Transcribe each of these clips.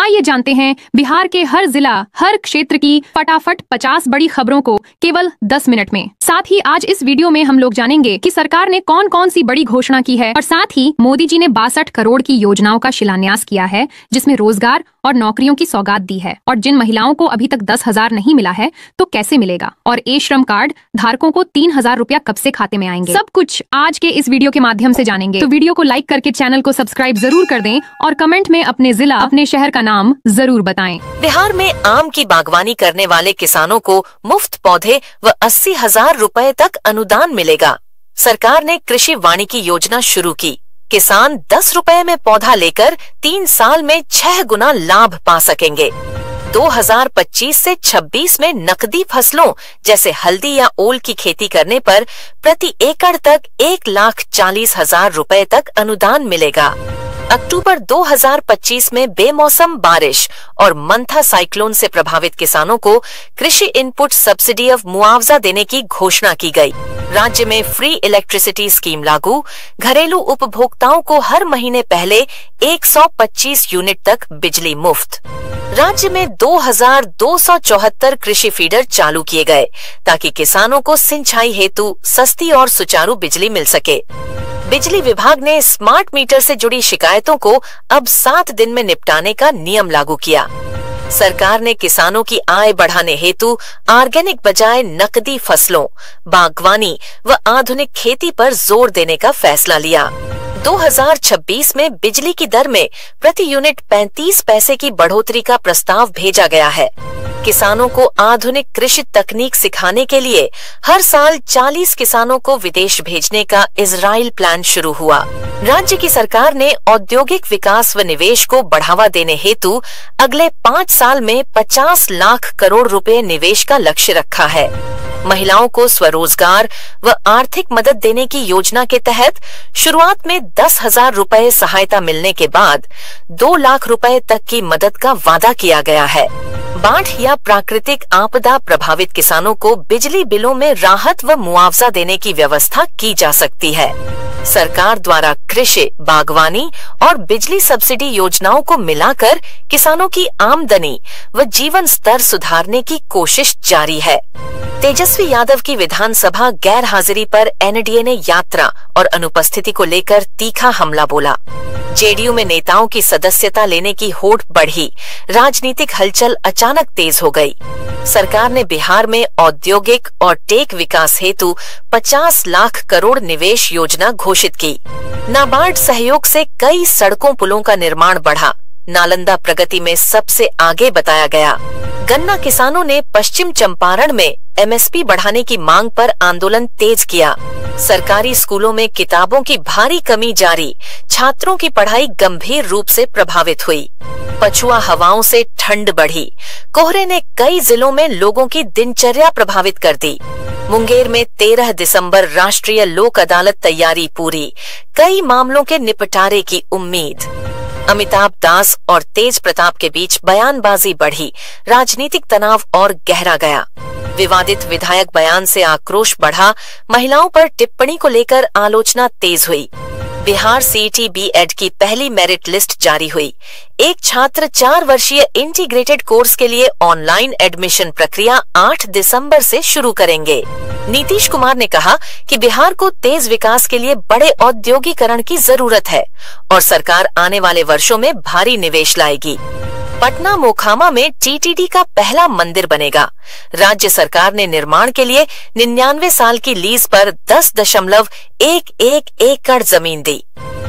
आइए जानते हैं बिहार के हर जिला हर क्षेत्र की फटाफट 50 बड़ी खबरों को केवल 10 मिनट में। साथ ही आज इस वीडियो में हम लोग जानेंगे कि सरकार ने कौन कौन सी बड़ी घोषणा की है और साथ ही मोदी जी ने 62 करोड़ की योजनाओं का शिलान्यास किया है जिसमें रोजगार और नौकरियों की सौगात दी है। और जिन महिलाओं को अभी तक 10,000 नहीं मिला है तो कैसे मिलेगा, और ए श्रम कार्ड धारकों को 3,000 रुपया कब से खाते में आएंगे, सब कुछ आज के इस वीडियो के माध्यम से जानेंगे। तो वीडियो को लाइक करके चैनल को सब्सक्राइब जरूर कर दें और कमेंट में अपने जिला अपने शहर का नाम जरूर बताएं। बिहार में आम की बागवानी करने वाले किसानों को मुफ्त पौधे व 80,000 रुपए तक अनुदान मिलेगा। सरकार ने कृषि वानिकी योजना शुरू की। किसान 10 रुपए में पौधा लेकर 3 साल में 6 गुना लाभ पा सकेंगे। 2025 से 26 में नकदी फसलों जैसे हल्दी या ओल की खेती करने पर प्रति एकड़ तक 1,40,000 रुपए तक अनुदान मिलेगा। अक्टूबर 2025 में बेमौसम बारिश और मंथा साइक्लोन से प्रभावित किसानों को कृषि इनपुट सब्सिडी ऑफ मुआवजा देने की घोषणा की गई। राज्य में फ्री इलेक्ट्रिसिटी स्कीम लागू। घरेलू उपभोक्ताओं को हर महीने पहले 125 यूनिट तक बिजली मुफ्त। राज्य में 2,274 कृषि फीडर चालू किए गए ताकि किसानों को सिंचाई हेतु सस्ती और सुचारू बिजली मिल सके। बिजली विभाग ने स्मार्ट मीटर से जुड़ी शिकायतों को अब 7 दिन में निपटाने का नियम लागू किया। सरकार ने किसानों की आय बढ़ाने हेतु ऑर्गेनिक बजाय नकदी फसलों, बागवानी व आधुनिक खेती पर जोर देने का फैसला लिया। 2026 में बिजली की दर में प्रति यूनिट 35 पैसे की बढ़ोतरी का प्रस्ताव भेजा गया है। किसानों को आधुनिक कृषि तकनीक सिखाने के लिए हर साल 40 किसानों को विदेश भेजने का इजराइल प्लान शुरू हुआ। राज्य की सरकार ने औद्योगिक विकास व निवेश को बढ़ावा देने हेतु अगले 5 साल में 50 लाख करोड़ रुपए निवेश का लक्ष्य रखा है। महिलाओं को स्वरोजगार व आर्थिक मदद देने की योजना के तहत शुरुआत में 10,000 रुपए सहायता मिलने के बाद 2 लाख रुपए तक की मदद का वादा किया गया है। बाढ़ या प्राकृतिक आपदा प्रभावित किसानों को बिजली बिलों में राहत व मुआवजा देने की व्यवस्था की जा सकती है। सरकार द्वारा कृषि, बागवानी और बिजली सब्सिडी योजनाओं को मिलाकर किसानों की आमदनी व जीवन स्तर सुधारने की कोशिश जारी है। तेजस्वी यादव की विधानसभा गैर हाजिरी पर एनडीए ने यात्रा और अनुपस्थिति को लेकर तीखा हमला बोला। जेडीयू में नेताओं की सदस्यता लेने की होड़ बढ़ी। राजनीतिक हलचल अचानक तेज हो गई। सरकार ने बिहार में औद्योगिक और टेक विकास हेतु 50 लाख करोड़ निवेश योजना घोषित की। नाबार्ड सहयोग से कई सड़कों पुलों का निर्माण बढ़ा। नालंदा प्रगति में सबसे आगे बताया गया। गन्ना किसानों ने पश्चिम चंपारण में एमएसपी बढ़ाने की मांग पर आंदोलन तेज किया। सरकारी स्कूलों में किताबों की भारी कमी जारी। छात्रों की पढ़ाई गंभीर रूप से प्रभावित हुई। पछुआ हवाओं से ठंड बढ़ी। कोहरे ने कई जिलों में लोगों की दिनचर्या प्रभावित कर दी। मुंगेर में 13 दिसंबर राष्ट्रीय लोक अदालत तैयारी पूरी। कई मामलों के निपटारे की उम्मीद। अमिताभ दास और तेज प्रताप के बीच बयानबाजी बढ़ी। राजनीतिक तनाव और गहरा गया। विवादित विधायक बयान से आक्रोश बढ़ा। महिलाओं पर टिप्पणी को लेकर आलोचना तेज हुई। बिहार सीईटी बीएड की पहली मेरिट लिस्ट जारी हुई। एक छात्र 4 वर्षीय इंटीग्रेटेड कोर्स के लिए ऑनलाइन एडमिशन प्रक्रिया 8 दिसंबर से शुरू करेंगे। नीतीश कुमार ने कहा कि बिहार को तेज विकास के लिए बड़े औद्योगिकरण की जरूरत है और सरकार आने वाले वर्षों में भारी निवेश लाएगी। पटना मोखामा में टीटीडी का पहला मंदिर बनेगा। राज्य सरकार ने निर्माण के लिए 99 साल की लीज पर 10.11 एकड़ जमीन दी।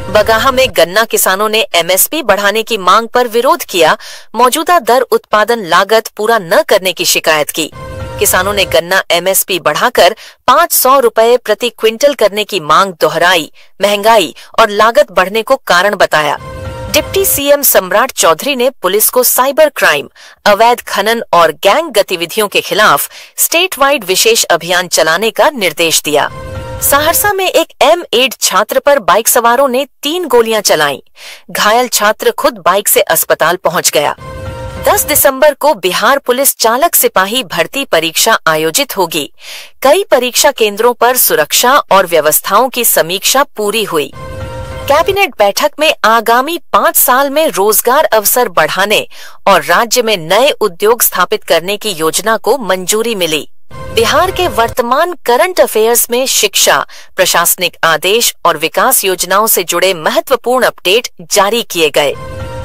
बगाहा में गन्ना किसानों ने एमएसपी बढ़ाने की मांग पर विरोध किया। मौजूदा दर उत्पादन लागत पूरा न करने की शिकायत की। किसानों ने गन्ना एमएसपी बढ़ाकर 500 रुपए प्रति क्विंटल करने की मांग दोहराई। महंगाई और लागत बढ़ने को कारण बताया। डिप्टी सीएम सम्राट चौधरी ने पुलिस को साइबर क्राइम, अवैध खनन और गैंग गतिविधियों के खिलाफ स्टेट वाइड विशेष अभियान चलाने का निर्देश दिया। सहरसा में एक एम.एड छात्र पर बाइक सवारों ने 3 गोलियां चलाईं। घायल छात्र खुद बाइक से अस्पताल पहुंच गया। 10 दिसंबर को बिहार पुलिस चालक सिपाही भर्ती परीक्षा आयोजित होगी। कई परीक्षा केंद्रों पर सुरक्षा और व्यवस्थाओं की समीक्षा पूरी हुई। कैबिनेट बैठक में आगामी 5 साल में रोजगार अवसर बढ़ाने और राज्य में नए उद्योग स्थापित करने की योजना को मंजूरी मिली। बिहार के वर्तमान करंट अफेयर्स में शिक्षा, प्रशासनिक आदेश और विकास योजनाओं से जुड़े महत्वपूर्ण अपडेट जारी किए गए।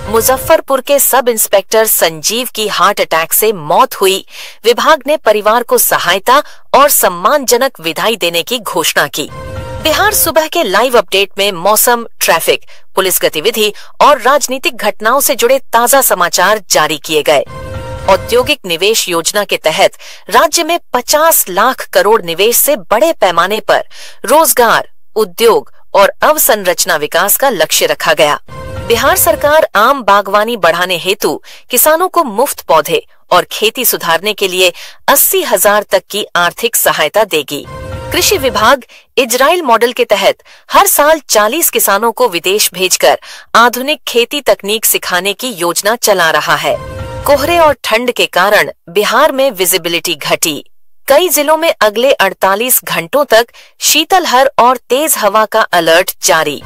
मुजफ्फरपुर के सब इंस्पेक्टर संजीव की हार्ट अटैक से मौत हुई। विभाग ने परिवार को सहायता और सम्मानजनक विदाई देने की घोषणा की। बिहार सुबह के लाइव अपडेट में मौसम, ट्रैफिक, पुलिस गतिविधि और राजनीतिक घटनाओं से जुड़े ताजा समाचार जारी किए गए। औद्योगिक निवेश योजना के तहत राज्य में 50 लाख करोड़ निवेश से बड़े पैमाने पर रोजगार, उद्योग और अवसंरचना विकास का लक्ष्य रखा गया। बिहार सरकार आम बागवानी बढ़ाने हेतु किसानों को मुफ्त पौधे और खेती सुधारने के लिए 80,000 तक की आर्थिक सहायता देगी। कृषि विभाग इजराइल मॉडल के तहत हर साल 40 किसानों को विदेश भेजकर आधुनिक खेती तकनीक सिखाने की योजना चला रहा है। कोहरे और ठंड के कारण बिहार में विजिबिलिटी घटी। कई जिलों में अगले 48 घंटों तक शीतलहर और तेज हवा का अलर्ट जारी।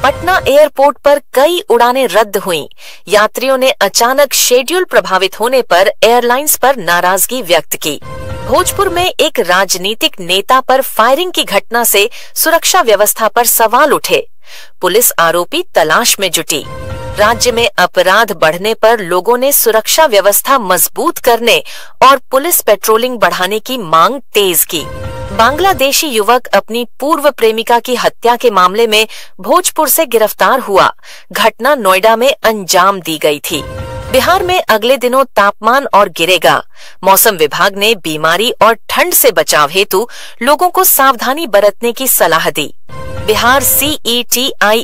पटना एयरपोर्ट पर कई उड़ानें रद्द हुईं। यात्रियों ने अचानक शेड्यूल प्रभावित होने पर एयरलाइंस पर नाराजगी व्यक्त की। भोजपुर में एक राजनीतिक नेता पर फायरिंग की घटना से सुरक्षा व्यवस्था पर सवाल उठे। पुलिस आरोपी तलाश में जुटी। राज्य में अपराध बढ़ने पर लोगों ने सुरक्षा व्यवस्था मजबूत करने और पुलिस पेट्रोलिंग बढ़ाने की मांग तेज की। बांग्लादेशी युवक अपनी पूर्व प्रेमिका की हत्या के मामले में भोजपुर से गिरफ्तार हुआ। घटना नोएडा में अंजाम दी गई थी। बिहार में अगले दिनों तापमान और गिरेगा। मौसम विभाग ने बीमारी और ठंड से बचाव हेतु लोगों को सावधानी बरतने की सलाह दी। बिहार CET-INBEE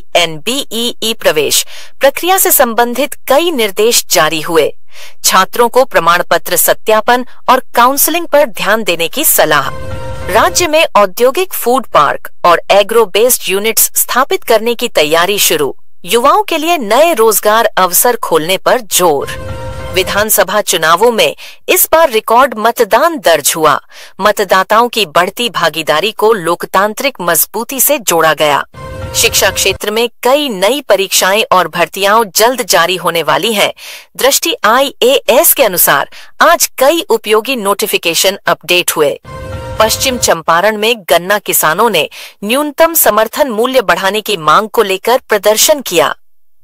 प्रवेश प्रक्रिया से संबंधित कई निर्देश जारी हुए। छात्रों को प्रमाण पत्र सत्यापन और काउंसलिंग पर ध्यान देने की सलाह। राज्य में औद्योगिक फूड पार्क और एग्रो बेस्ड यूनिट्स स्थापित करने की तैयारी शुरू। युवाओं के लिए नए रोजगार अवसर खोलने पर जोर। विधानसभा चुनावों में इस बार रिकॉर्ड मतदान दर्ज हुआ। मतदाताओं की बढ़ती भागीदारी को लोकतांत्रिक मजबूती से जोड़ा गया। शिक्षा क्षेत्र में कई नई परीक्षाएं और भर्तियां जल्द जारी होने वाली हैं। दृष्टि IAS के अनुसार आज कई उपयोगी नोटिफिकेशन अपडेट हुए। पश्चिम चंपारण में गन्ना किसानों ने न्यूनतम समर्थन मूल्य बढ़ाने की मांग को लेकर प्रदर्शन किया।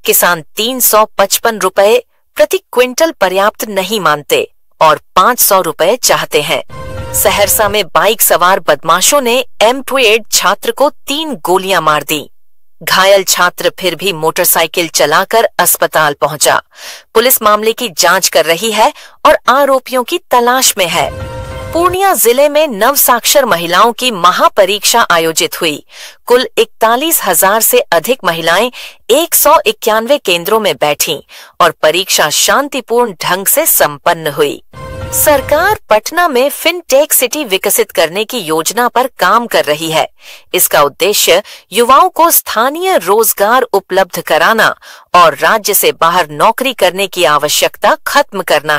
किसान 355 रुपए प्रति क्विंटल पर्याप्त नहीं मानते और 500 रुपए चाहते हैं। सहरसा में बाइक सवार बदमाशों ने एम्प्लॉयड छात्र को 3 गोलियां मार दी। घायल छात्र फिर भी मोटरसाइकिल चलाकर अस्पताल पहुंचा। पुलिस मामले की जांच कर रही है और आरोपियों की तलाश में है। पूर्णिया जिले में नवसाक्षर महिलाओं की महापरीक्षा आयोजित हुई। कुल 41,000 से अधिक महिलाएं 191 केंद्रों में बैठीं और परीक्षा शांतिपूर्ण ढंग से संपन्न हुई। सरकार पटना में फिनटेक सिटी विकसित करने की योजना पर काम कर रही है। इसका उद्देश्य युवाओं को स्थानीय रोजगार उपलब्ध कराना और राज्य से बाहर नौकरी करने की आवश्यकता खत्म करना